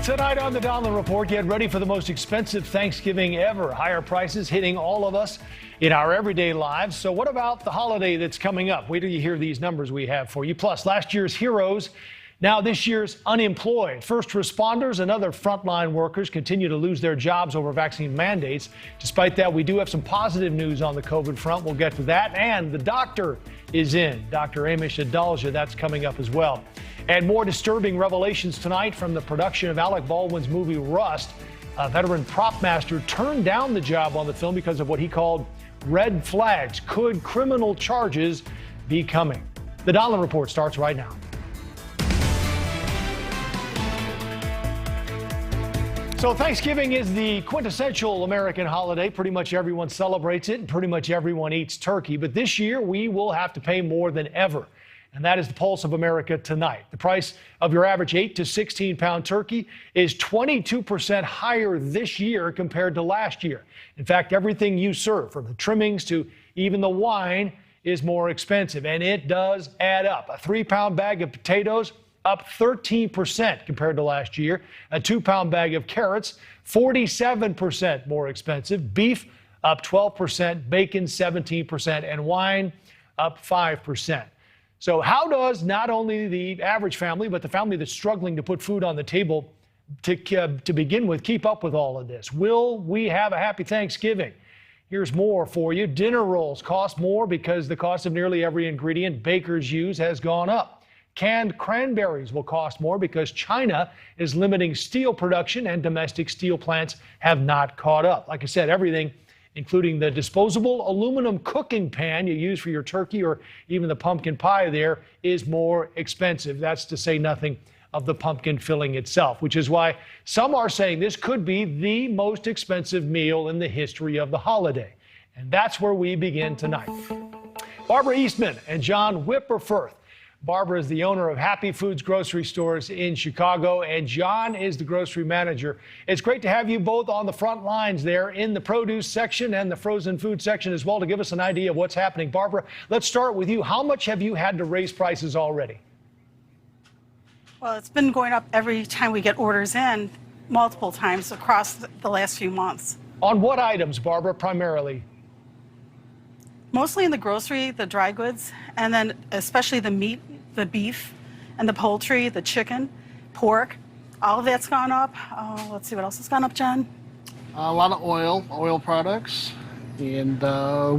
Tonight on the Donlon Report, get ready for the most expensive Thanksgiving ever. Higher prices hitting all of us in our everyday lives. So what about the holiday that's coming up? Wait till you hear these numbers we have for you. Plus, last year's heroes, now this year's unemployed. First responders and other frontline workers continue to lose their jobs over vaccine mandates. Despite that, we do have some positive news on the COVID front. We'll get to that. And the doctor is in. Dr. Amish Adalja, that's coming up as well. And more disturbing revelations tonight from the production of Alec Baldwin's movie Rust. A veteran prop master turned down the job on the film because of what he called red flags. Could criminal charges be coming? The Donlon Report starts right now. So Thanksgiving is the quintessential American holiday. Pretty much everyone celebrates it and pretty much everyone eats turkey. But this year we will have to pay more than ever. And that is the pulse of America tonight. The price of your average 8 to 16 pound turkey is 22% higher this year compared to last year. In fact, everything you serve, from the trimmings to even the wine, is more expensive. And it does add up. A 3-pound bag of potatoes up 13% compared to last year. A 2-pound bag of carrots, 47% more expensive. Beef up 12%, bacon 17%, and wine up 5%. So how does not only the average family, but the family that's struggling to put food on the table to begin with, keep up with all of this? Will we have a happy Thanksgiving? Here's more for you. Dinner rolls cost more because the cost of nearly every ingredient bakers use has gone up. Canned cranberries will cost more because China is limiting steel production and domestic steel plants have not caught up. Like I said, everything, including the disposable aluminum cooking pan you use for your turkey or even the pumpkin pie there, is more expensive. That's to say nothing of the pumpkin filling itself, which is why some are saying this could be the most expensive meal in the history of the holiday. And that's where we begin tonight. Barbara Eastman and John Whipperfirth. Barbara is the owner of Happy Foods grocery stores in Chicago, and John is the grocery manager. It's great to have you both on the front lines there in the produce section and the frozen food section as well to give us an idea of what's happening. Barbara, let's start with you. How much have you had to raise prices already? Well, it's been going up every time we get orders in, multiple times across the last few months. On what items, Barbara, primarily? Mostly in the grocery, the dry goods, and then especially the meat, the beef, and the poultry, the chicken, pork. All of that's gone up. Let's see what else has gone up, John. A lot of oil products, and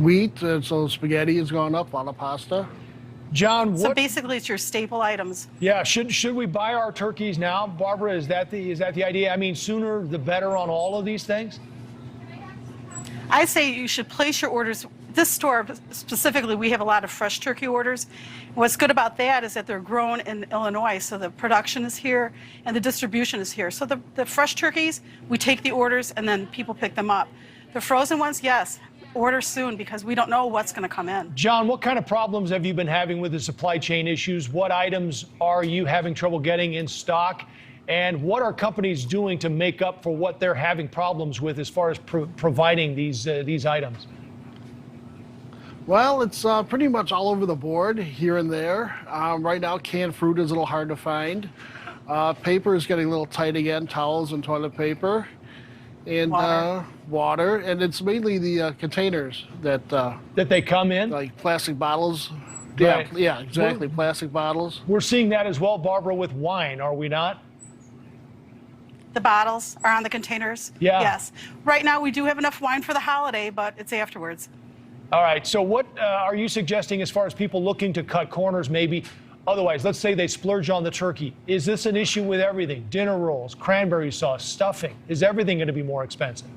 wheat. So spaghetti has gone up. A lot of pasta. John, So basically, it's your staple items. Yeah, should we buy our turkeys now, Barbara? Is that the idea? I mean, sooner the better on all of these things. I say you should place your orders. This store specifically, we have a lot of fresh turkey orders. What's good about that is that they're grown in Illinois, so the production is here and the distribution is here. So the fresh turkeys, we take the orders and then people pick them up. The frozen ones, yes, order soon because we don't know what's going to come in. John, what kind of problems have you been having with the supply chain issues? What items are you having trouble getting in stock? And what are companies doing to make up for what they're having problems with as far as providing these items? Well, it's pretty much all over the board, here and there. Right now, canned fruit is a little hard to find. Paper is getting a little tight again, towels and toilet paper. And water. And it's mainly the containers that they come in? Like plastic bottles. Right. Yeah, exactly, plastic bottles. We're seeing that as well, Barbara, with wine, are we not? The bottles are on the containers? Yeah. Yes. Right now, we do have enough wine for the holiday, but it's afterwards. All right. So what are you suggesting as far as people looking to cut corners maybe? Otherwise, let's say they splurge on the turkey. Is this an issue with everything? Dinner rolls, cranberry sauce, stuffing. Is everything going to be more expensive?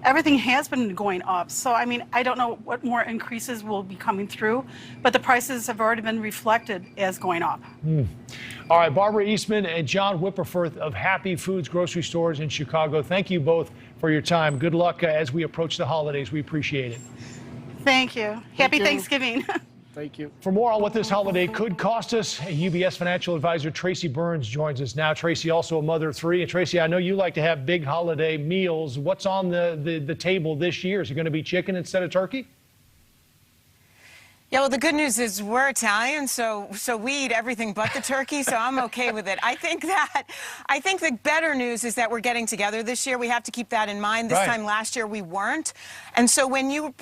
Everything has been going up. So, I mean, I don't know what more increases will be coming through, but the prices have already been reflected as going up. All right, Barbara Eastman and John Whipperfirth of Happy Foods grocery stores in Chicago. Thank you both for your time. Good luck as we approach the holidays. We appreciate it. Thank you. Happy Thanksgiving. Thank you. For more on what this holiday could cost us, UBS financial advisor Tracy Burns joins us now. Tracy, also a mother of 3. And Tracy, I know you like to have big holiday meals. What's on the table this year? Is it going to be chicken instead of turkey? Yeah, well, the good news is we're Italian, so we eat everything but the turkey, so I'm okay with it. I think the better news is that we're getting together this year. We have to keep that in mind. This time last year we weren't. And so when you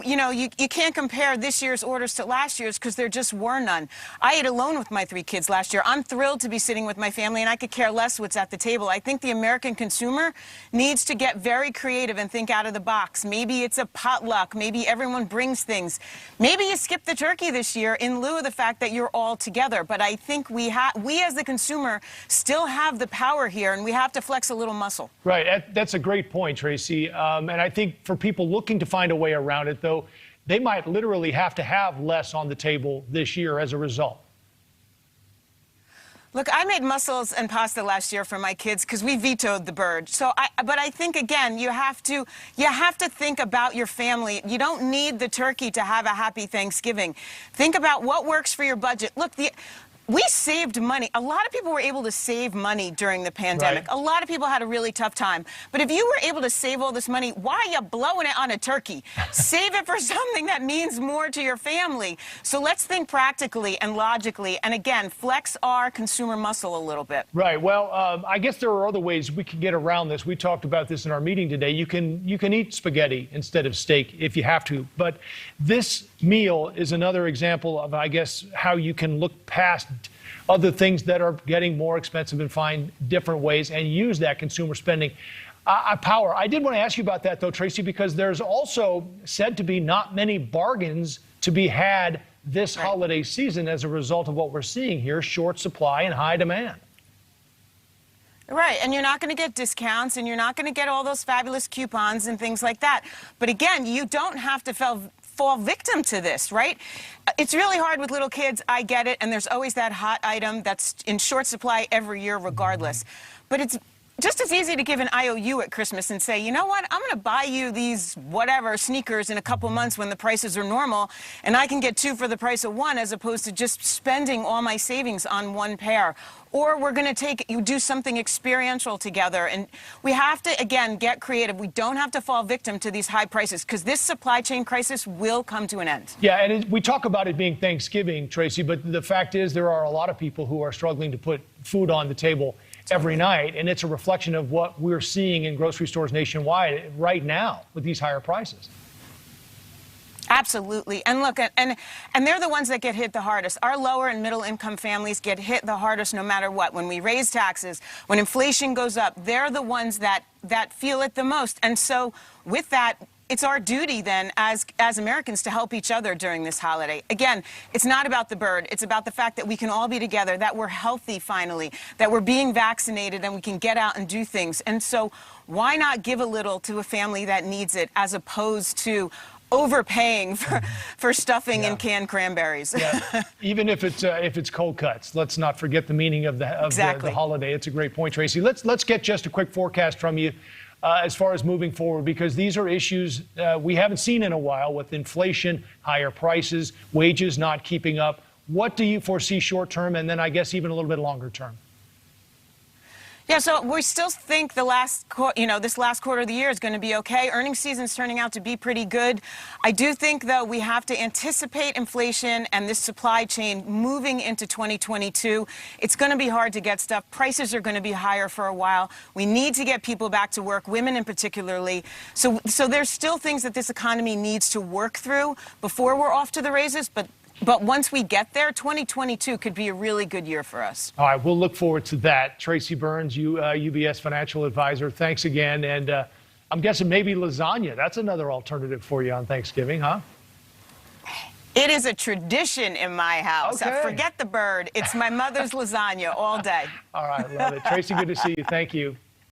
can't compare this year's orders to last year's because there just were none. I ate alone with my 3 kids last year. I'm thrilled to be sitting with my family, and I could care less what's at the table. I think the American consumer needs to get very creative and think out of the box. Maybe it's a potluck. Maybe everyone brings things. Maybe you skip the turkey this year in lieu of the fact that you're all together. But I think we as the consumer still have the power here, and we have to flex a little muscle. Right. That's a great point, Tracy. And I think for people looking to find a way around it, though, they might literally have to have less on the table this year as a result. Look, I made mussels and pasta last year for my kids because we vetoed the bird. But I think, again, you have to think about your family. You don't need the turkey to have a happy Thanksgiving. Think about what works for your budget. Look, we saved money. A lot of people were able to save money during the pandemic. Right. A lot of people had a really tough time. But if you were able to save all this money, why are you blowing it on a turkey? Save it for something that means more to your family. So let's think practically and logically, and again, flex our consumer muscle a little bit. Right. Well, I guess there are other ways we can get around this. We talked about this in our meeting today. You can eat spaghetti instead of steak if you have to. But this meal is another example of, I guess, how you can look past other things that are getting more expensive and find different ways and use that consumer spending power. I did want to ask you about that, though, Tracy, because there's also said to be not many bargains to be had this holiday season as a result of what we're seeing here, short supply and high demand. Right, and you're not going to get discounts, and you're not going to get all those fabulous coupons and things like that. But again, you don't have to fall victim to this, right? It's really hard with little kids, I get it, and there's always that hot item that's in short supply every year regardless. But it's just as easy to give an IOU at Christmas and say, you know what, I'm going to buy you these whatever sneakers in a couple months when the prices are normal, and I can get 2 for the price of 1 as opposed to just spending all my savings on 1 pair. Or we're going to do something experiential together. And we have to, again, get creative. We don't have to fall victim to these high prices because this supply chain crisis will come to an end. Yeah, and we talk about it being Thanksgiving, Tracy, but the fact is there are a lot of people who are struggling to put food on the table every night, and it's a reflection of what we're seeing in grocery stores nationwide right now with these higher prices. Absolutely. And look, and they're the ones that get hit the hardest. Our lower and middle income families get hit the hardest no matter what. When we raise taxes, when inflation goes up, they're the ones that feel it the most. And so with that, it's our duty then as Americans to help each other during this holiday. Again, it's not about the bird. It's about the fact that we can all be together, that we're healthy finally, that we're being vaccinated and we can get out and do things. And so why not give a little to a family that needs it as opposed to overpaying for stuffing and canned cranberries. Yeah. Even if it's cold cuts, let's not forget the meaning of the holiday. It's a great point, Tracy. Let's get just a quick forecast from you as far as moving forward, because these are issues we haven't seen in a while with inflation, higher prices, wages not keeping up. What do you foresee short term, and then I guess even a little bit longer term? Yeah, so we still think this last quarter of the year is going to be okay. Earnings season's turning out to be pretty good. I do think, though, we have to anticipate inflation and this supply chain moving into 2022. It's going to be hard to get stuff. Prices are going to be higher for a while. We need to get people back to work, women in particularly. So there's still things that this economy needs to work through before we're off to the races, but once we get there, 2022 could be a really good year for us. All right, we'll look forward to that. Tracy Burns, UBS financial advisor, thanks again. And I'm guessing maybe lasagna. That's another alternative for you on Thanksgiving, huh? It is a tradition in my house. Okay. Forget the bird. It's my mother's lasagna all day. All right, love it. Tracy, good to see you. Thank you.